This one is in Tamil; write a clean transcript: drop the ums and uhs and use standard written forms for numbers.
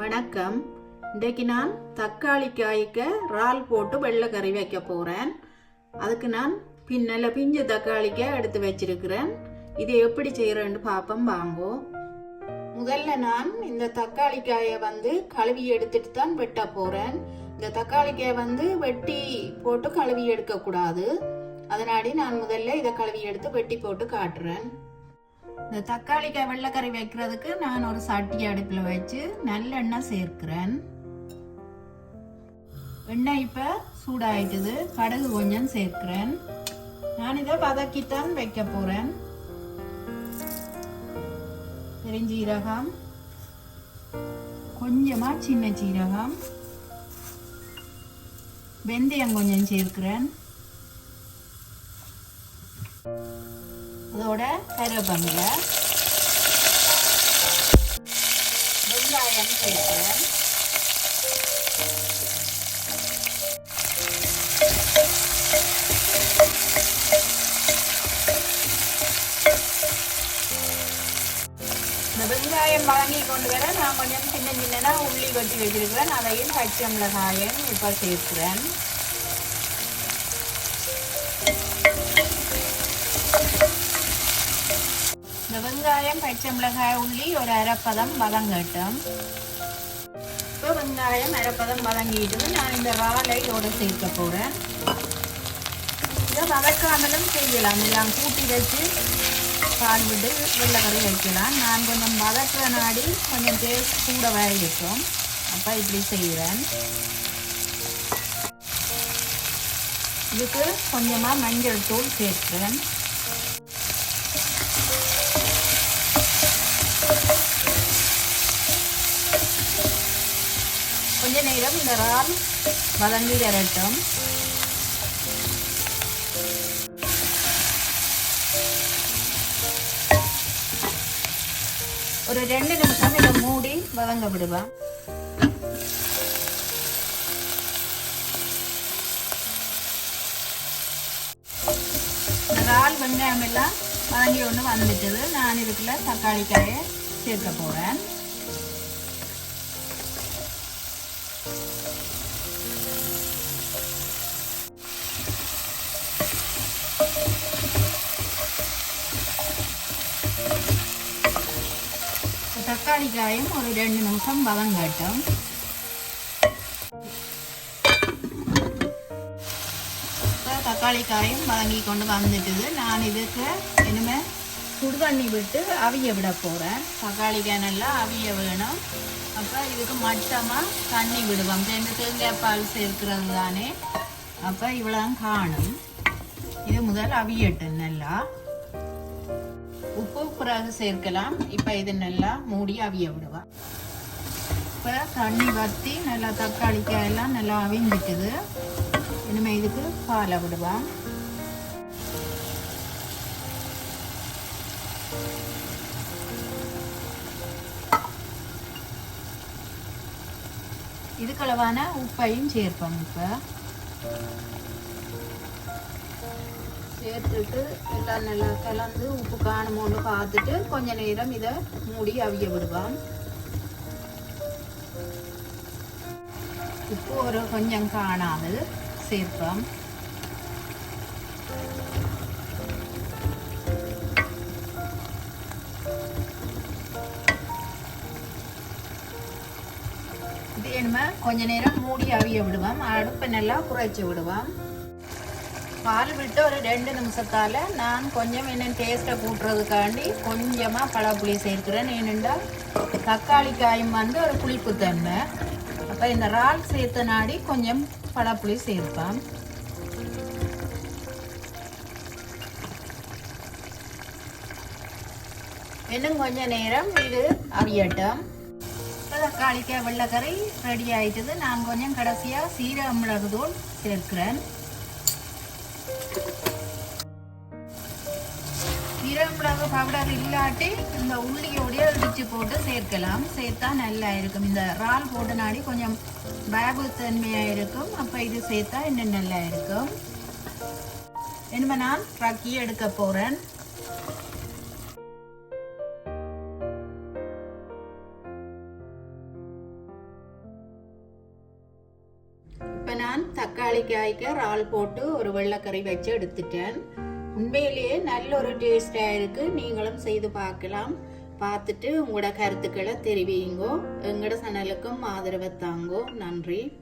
வணக்கம். இன்றைக்கு நான் தக்காளி காய்க்க இறால் போட்டு வெள்ளை கறி வைக்க போகிறேன். அதுக்கு நான் நல்ல பிஞ்சு தக்காளிக்காய் எடுத்து வச்சிருக்கிறேன். இது எப்படி செய்கிறேன்னு பார்ப்போம் வாங்கோ. முதல்ல நான் இந்த தக்காளி காயை கழுவி எடுத்துட்டு தான் வெட்ட போகிறேன். இந்த தக்காளிக்காயை வெட்டி போட்டு கழுவி எடுக்கக்கூடாது. அதனாடி நான் முதல்ல இதை கழுவி எடுத்து வெட்டி போட்டு காட்டுறேன். இந்த தக்காளிக்காய் வெள்ளைக்கறி வைக்கிறதுக்கு நான் ஒரு சட்டி அடுப்பில் வச்சு நல்லெண்ணெய் சேர்க்கிறேன். எண்ணெய் இப்போ சூடாயிட்டுது. கடுகு கொஞ்சம் சேர்க்கிறேன். நான் இதை வதக்கித்தான் வைக்க போறேன். பெருஞ்சீரகம், கொஞ்சமா சின்ன சீரகம், வெந்தயம் கொஞ்சம் சேர்க்கிறேன். அதோட கருவேப்பிலை, வெங்காயம் சேர்க்கிறேன். இந்த வெங்காயம் வதங்கி கொண்டு வர நான் கொஞ்சம் சின்ன சின்னதா உள்ளி வெட்டி வச்சிருக்கிறேன். அதையும் பச்சை மிளகாயம் இப்ப சேர்க்கிறேன். வெங்காயம் பச்சை மிளகாய் உள்ளி ஒரு அரைப்பதம் வதங்கட்டும். இப்போ வெங்காயம் அரைப்பதம் வதங்கிட்டு நான் இந்த இறாலை இதோட சேர்க்க போறேன். இதை வதக்காமலும் செய்யலாம். எல்லாம் கூட்டி வச்சு பால் விட்டு வெள்ளைக்கறி வைக்கலாம். நான் கொஞ்சம் வதக்குற நாடி கொஞ்சம் டேஸ்ட் கூடவே இருக்கும். அப்போ இப்படி செய்கிறேன். இதுக்கு கொஞ்சமாக மஞ்சள் தூள் சேர்க்கிறேன். கொஞ்ச நேரம் இந்த இறால் வதங்கி வரட்டும். ஒரு 2 நிமிஷம் இதை மூடி வதங்க விடுவேன். இறால் வெங்காயம் எல்லாம் வதங்கி ஒன்று வந்துட்டது. நான் இதுக்குள்ள தக்காளி காயை சேர்க்க போறேன். தக்காளி காயும் ஒரு 2 நிமிஷம் வதங்கட்டும். தக்காளி காயும் வதங்கி கொண்டு வந்துட்டுது. நான் இதுக்கு இனிமே சுடுதண்ணி விட்டு அவிய விட போறேன். தக்காளி காய் நல்லா அவிய வேணும். அப்போ இதுக்கு மட்டமாக தண்ணி விடுவோம். 2 தேங்காய் பால் சேர்க்கிறது தானே. அப்போ இவ்வளோ காணும். இது முதல் அவியட்டும். நல்லா உப்பு பிறகு சேர்க்கலாம். இப்போ இது நல்லா மூடி அவிய விடுவோம். இப்போ தண்ணி வற்றி நல்லா தக்காளி காயெல்லாம் நல்லா அவிஞ்சிட்டுது. இனிமே இதுக்கு பாலை விடுவோம். இதுக்களவான உப்பையும் சேர்ப்போம். இப்போ சேர்த்துட்டு எல்லாம் நல்லா கலந்து உப்பு காணுமோன்னு பார்த்துட்டு கொஞ்ச நேரம் இதை மூடி அவிய விடுவோம். உப்பு ஒரு கொஞ்சம் காணாது சேர்ப்போம். இது என்ன கொஞ்ச நேரம் மூடி அவிய விடுவோம். அடுப்பை நல்லா குறைச்சி விடுவோம். பால் விட்டு ஒரு 2 நிமிஷத்தால் நான் கொஞ்சம் என்ன டேஸ்ட்டை கூட்டுறதுக்காண்டி கொஞ்சமாக பழப்புளி சேர்க்கிறேன். ஏனென்றா தக்காளி காயும் ஒரு புளிப்பு தன்மை. அப்போ இந்த இறால் சேர்த்த நாடி கொஞ்சம் பழப்புளி சேர்ப்பேன். இன்னும் கொஞ்ச நேரம் இது அவியட்டும். தக்காளிக்காய் வெள்ளைக்கறி ரெடி ஆயிட்டுது. நான் கொஞ்சம் கடைசியாக சீரக மிளகு தூள் சேர்க்கிறேன். சீரகமிளகு பவுடர் இல்லாட்டி இந்த உள்ளியோடைய இடிச்சு போட்டு சேர்க்கலாம். சேர்த்தா நல்லா இருக்கும். இந்த இறால் போட்டு நாடி கொஞ்சம் பேபு தன்மையாக இருக்கும். அப்போ இது சேர்த்தா இன்னும் நல்லா இருக்கும். இனிமே நான் ரக்கி எடுக்க போறேன். இப்போ நான் தக்காளி காய்க்க இறால் போட்டு ஒரு வெள்ளைக்கறி வச்சு எடுத்துட்டேன். உண்மையிலேயே நல்ல ஒரு டேஸ்டாக இருக்குது. நீங்களும் செய்து பார்க்கலாம். பார்த்துட்டு உங்களோட கருத்துக்களை தெரிவிங்கோ. எங்களோட சேனலுக்கும் ஆதரவை தாங்கோ. நன்றி.